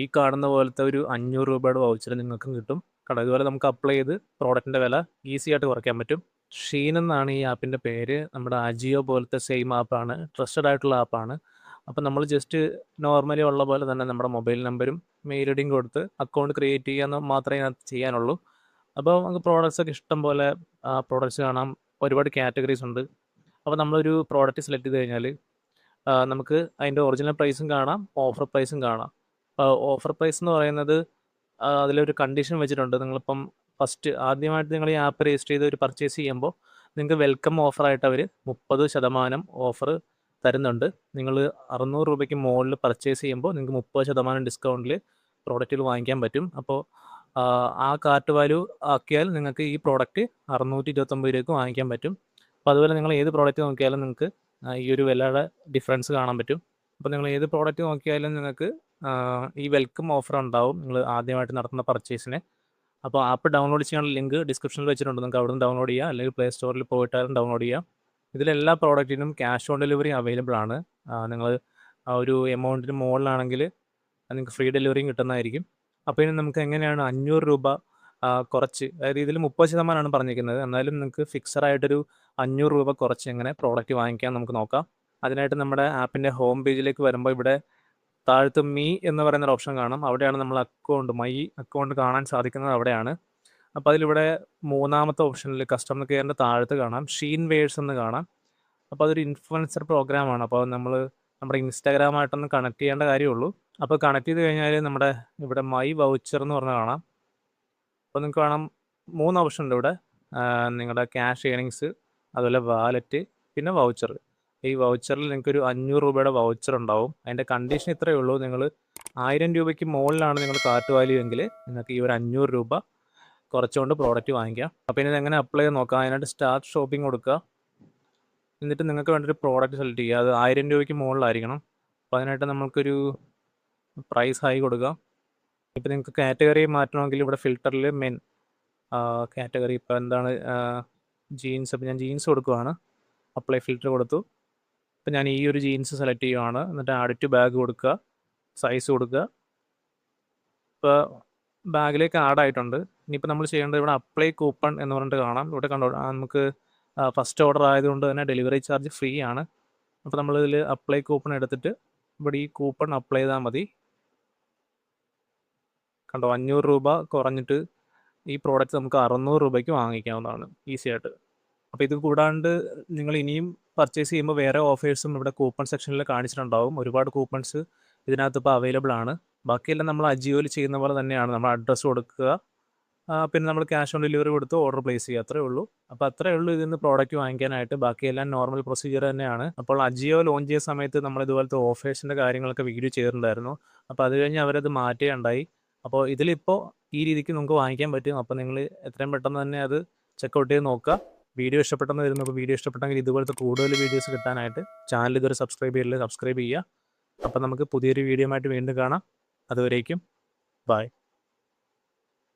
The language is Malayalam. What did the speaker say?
ഈ കാണുന്ന പോലത്തെ ഒരു 500 രൂപയുടെ വൗച്ചർ നിങ്ങൾക്കും കിട്ടും. ഇതുപോലെ നമുക്ക് അപ്ലൈ ചെയ്ത് പ്രോഡക്റ്റിൻ്റെ വില ഈസി ആയിട്ട് കുറയ്ക്കാൻ പറ്റും. ഷീൻ എന്നാണ് ഈ ആപ്പിൻ്റെ പേര്. നമ്മുടെ അജിയോ പോലത്തെ സെയിം ആപ്പാണ്. ട്രസ്റ്റഡ് ആയിട്ടുള്ള ആപ്പാണ്. അപ്പോൾ നമ്മൾ ജസ്റ്റ് നോർമലി ഉള്ള പോലെ തന്നെ നമ്മുടെ മൊബൈൽ നമ്പരും മെയിൽ ഐ ഡിയും കൊടുത്ത് അക്കൗണ്ട് ക്രിയേറ്റ് ചെയ്യാന്ന് മാത്രമേ ഇതിനകത്ത് ചെയ്യാനുള്ളൂ. അപ്പോൾ നമുക്ക് പ്രോഡക്റ്റ്സ് ഒക്കെ ഇഷ്ടം പോലെ പ്രോഡക്റ്റ്സ് കാണാം. ഒരുപാട് കാറ്റഗറീസ് ഉണ്ട്. അപ്പോൾ നമ്മളൊരു പ്രോഡക്റ്റ് സെലക്ട് ചെയ്ത് കഴിഞ്ഞാൽ നമുക്ക് അതിൻ്റെ ഒറിജിനൽ പ്രൈസും കാണാം, ഓഫർ പ്രൈസും കാണാം. ഓഫർ പ്രൈസ് എന്ന് പറയുന്നത് അതിലൊരു കണ്ടീഷൻ വെച്ചിട്ടുണ്ട്. നിങ്ങളിപ്പം ആദ്യമായിട്ട് നിങ്ങൾ ഈ ആപ്പ് രജിസ്റ്റർ ചെയ്ത് ഒരു പർച്ചേസ് ചെയ്യുമ്പോൾ നിങ്ങൾക്ക് വെൽക്കം ഓഫറായിട്ട് അവർ 30% ഓഫർ തരുന്നുണ്ട്. നിങ്ങൾ 600 രൂപയ്ക്ക് മുകളിൽ പർച്ചേസ് ചെയ്യുമ്പോൾ നിങ്ങൾക്ക് 30% ഡിസ്കൗണ്ടിൽ പ്രോഡക്റ്റുകൾ വാങ്ങിക്കാൻ പറ്റും. അപ്പോൾ ആ കാർട്ട് വാല്യൂ ആക്കിയാൽ നിങ്ങൾക്ക് ഈ പ്രോഡക്റ്റ് 629 രൂപയ്ക്ക് വാങ്ങിക്കാൻ പറ്റും. അപ്പോൾ അതുപോലെ നിങ്ങൾ ഏത് പ്രോഡക്റ്റ് നോക്കിയാലും നിങ്ങൾക്ക് ഈ ഒരു വിലയുടെ ഡിഫറൻസ് കാണാൻ പറ്റും. അപ്പോൾ നിങ്ങൾ ഏത് പ്രോഡക്റ്റ് നോക്കിയാലും നിങ്ങൾക്ക് ഈ വെൽക്കം ഓഫർ ഉണ്ടാവും നിങ്ങൾ ആദ്യമായിട്ട് നടത്തുന്ന പർച്ചേസിന്. അപ്പോൾ ആപ്പ് ഡൗൺലോഡ് ചെയ്യാനുള്ള ലിങ്ക് ഡിസ്ക്രിപ്ഷനിൽ വെച്ചിട്ടുണ്ട്. നിങ്ങൾക്ക് അവിടെ നിന്ന് ഡൗൺലോഡ് ചെയ്യാം, അല്ലെങ്കിൽ പ്ലേ സ്റ്റോറിൽ പോയിട്ടാലും ഡൗൺലോഡ് ചെയ്യാം. ഇതിലെല്ലാ പ്രോഡക്റ്റിനും ക്യാഷ് ഓൺ ഡെലിവറി അവൈലബിൾ ആണ്. നിങ്ങൾ ആ ഒരു എമൗണ്ടിന് മുകളിലാണെങ്കിൽ നിങ്ങൾക്ക് ഫ്രീ ഡെലിവറിയും കിട്ടുന്നതായിരിക്കും. അപ്പോൾ ഇനി നമുക്ക് എങ്ങനെയാണ് 500 രൂപ കുറച്ച്, അതായത് ഇതിൽ 30% പറഞ്ഞിരിക്കുന്നത്, എന്നാലും നിങ്ങൾക്ക് ഫിക്സഡ് ആയിട്ടൊരു 500 രൂപ കുറച്ച് എങ്ങനെ പ്രോഡക്റ്റ് വാങ്ങിക്കാൻ നമുക്ക് നോക്കാം. അതിനായിട്ട് നമ്മുടെ ആപ്പിൻ്റെ ഹോം പേജിലേക്ക് വരുമ്പോൾ ഇവിടെ താഴത്ത് മീ എന്ന് പറയുന്നൊരു ഓപ്ഷൻ കാണാം. അവിടെയാണ് നമ്മൾ മൈ അക്കൗണ്ട് കാണാൻ സാധിക്കുന്നത് അവിടെയാണ്. അപ്പോൾ അതിലിവിടെ മൂന്നാമത്തെ ഓപ്ഷനിൽ കസ്റ്റമർ കെയറിൻ്റെ താഴത്ത് കാണാം ഷീൻ വേഴ്സ് എന്ന് കാണാം. അപ്പോൾ അതൊരു ഇൻഫ്ലുവൻസർ പ്രോഗ്രാമാണ്. അപ്പോൾ നമ്മൾ നമ്മുടെ ഇൻസ്റ്റാഗ്രാമായിട്ടൊന്ന് കണക്ട് ചെയ്യേണ്ട കാര്യമുള്ളൂ. അപ്പോൾ കണക്ട് ചെയ്ത് കഴിഞ്ഞാൽ നമ്മുടെ ഇവിടെ മൈ വൗച്ചർ എന്ന് പറഞ്ഞാൽ കാണാം. അപ്പോൾ നിങ്ങൾക്ക് കാണാം 3 ഓപ്ഷൻ ഉണ്ട് ഇവിടെ. നിങ്ങളുടെ ക്യാഷ് ഏണിങ്സ്, അതുപോലെ വാലറ്റ്, പിന്നെ വൗച്ചർ. ഈ വൗച്ചറിൽ നിങ്ങൾക്കൊരു 500 രൂപയുടെ വൗച്ചർ ഉണ്ടാവും. അതിൻ്റെ കണ്ടീഷൻ ഇത്രയേ ഉള്ളൂ. നിങ്ങൾ 1000 രൂപയ്ക്ക് മുകളിലാണ് നിങ്ങൾ കാർട്ട് വാല്യൂ എങ്കിൽ നിങ്ങൾക്ക് ഈ ഒരു 500 രൂപ കുറച്ചുകൊണ്ട് പ്രോഡക്റ്റ് വാങ്ങിക്കാം. അപ്പോൾ ഇനി ഇതെങ്ങനെ അപ്ലൈ ചെയ്ത് നോക്കാം. അതിനായിട്ട് സ്റ്റാർട്ട് ഷോപ്പിംഗ് കൊടുക്കുക. എന്നിട്ട് നിങ്ങൾക്ക് വേണ്ടൊരു പ്രോഡക്റ്റ് സെലക്ട് ചെയ്യുക. അത് 1000 രൂപയ്ക്ക് മുകളിലായിരിക്കണം. അപ്പോൾ അതിനായിട്ട് നമ്മൾക്കൊരു പ്രൈസ് ഹൈ കൊടുക്കുക. ഇപ്പോൾ നിങ്ങൾക്ക് കാറ്റഗറി മാറ്റണമെങ്കിൽ ഇവിടെ ഫിൽറ്ററിൽ മെൻ കാറ്റഗറി ഇപ്പോൾ എന്താണ് ജീൻസ്. അപ്പോൾ ഞാൻ ജീൻസ് കൊടുക്കുകയാണ്. അപ്ലൈ ഫിൽറ്റർ കൊടുത്തു. അപ്പോൾ ഞാൻ ഈ ഒരു ജീൻസ് സെലക്ട് ചെയ്യുകയാണ്. എന്നിട്ട് ആഡ് ടു ബാഗ് കൊടുക്കുക, സൈസ് കൊടുക്കുക. ഇപ്പോൾ ബാഗിലേക്ക് ആഡ് ആയിട്ടുണ്ട്. ഇനിയിപ്പോൾ നമ്മൾ ചെയ്യേണ്ടത് ഇവിടെ അപ്ലൈ കൂപ്പൺ എന്ന് പറഞ്ഞിട്ട് കാണാം. ഇവിടെ കണ്ടോ, നമുക്ക് ഫസ്റ്റ് ഓർഡർ ആയതുകൊണ്ട് തന്നെ ഡെലിവറി ചാർജ് ഫ്രീ ആണ്. അപ്പോൾ നമ്മളിതിൽ അപ്ലൈ കൂപ്പൺ എടുത്തിട്ട് ഇവിടെ ഈ കൂപ്പൺ അപ്ലൈ ചെയ്താൽ മതി. കണ്ടോ, 500 രൂപ കുറഞ്ഞിട്ട് ഈ പ്രോഡക്റ്റ് നമുക്ക് 600 രൂപയ്ക്ക് വാങ്ങിക്കാവുന്നതാണ് ഈസി ആയിട്ട്. അപ്പോൾ ഇത് കൂടാണ്ട് നിങ്ങൾ ഇനിയും പർച്ചേസ് ചെയ്യുമ്പോൾ വേറെ ഓഫേഴ്സും ഇവിടെ കൂപ്പൺ സെക്ഷനിൽ കാണിച്ചിട്ടുണ്ടാവും. ഒരുപാട് കൂപ്പൺസ് ഇതിനകത്ത് ഇപ്പോൾ അവൈലബിൾ ആണ്. ബാക്കിയെല്ലാം നമ്മൾ അജിയോയിൽ ചെയ്യുന്ന പോലെ തന്നെയാണ്. നമ്മൾ അഡ്രസ്സ് കൊടുക്കുക, പിന്നെ നമ്മൾ ക്യാഷ് ഓൺ ഡെലിവറി കൊടുത്ത് ഓർഡർ പ്ലേസ് ചെയ്യുക, അത്രേ ഉള്ളൂ. അപ്പോൾ അത്രേ ഉള്ളൂ ഇതിൽ നിന്ന് പ്രോഡക്റ്റ് വാങ്ങിക്കാനായിട്ട്. ബാക്കിയെല്ലാം നോർമൽ പ്രൊസീജിയർ തന്നെയാണ്. അപ്പോൾ അജിയോ ലോഞ്ച് ചെയ്ത സമയത്ത് നമ്മൾ ഇതുപോലത്തെ ഓഫേഴ്സിൻ്റെ കാര്യങ്ങളൊക്കെ വീഡിയോ ചെയ്തിട്ടുണ്ടായിരുന്നു. അപ്പോൾ അത് കഴിഞ്ഞ് അവരത് മാറ്റുകയുണ്ടായി. അപ്പോൾ ഇതിലിപ്പോൾ ഈ രീതിക്ക് നമുക്ക് വാങ്ങിക്കാൻ പറ്റും. അപ്പോൾ നിങ്ങൾ എത്രയും പെട്ടെന്ന് തന്നെ അത് ചെക്കൗട്ട് ചെയ്ത് നോക്കുക. വീഡിയോ ഇഷ്ടപ്പെട്ടെന്ന് വരുന്നു. അപ്പോൾ വീഡിയോ ഇഷ്ടപ്പെട്ടെങ്കിൽ ഇതുപോലത്തെ കൂടുതൽ വീഡിയോസ് കിട്ടാനായിട്ട് ചാനൽ ഇതുവരെ സബ്സ്ക്രൈബ് ചെയ്തില്ല, സബ്സ്ക്രൈബ് ചെയ്യുക. അപ്പോൾ നമുക്ക് പുതിയൊരു വീഡിയോ ആയിട്ട് വീണ്ടും കാണാം. അതുവരേക്കും ബൈ.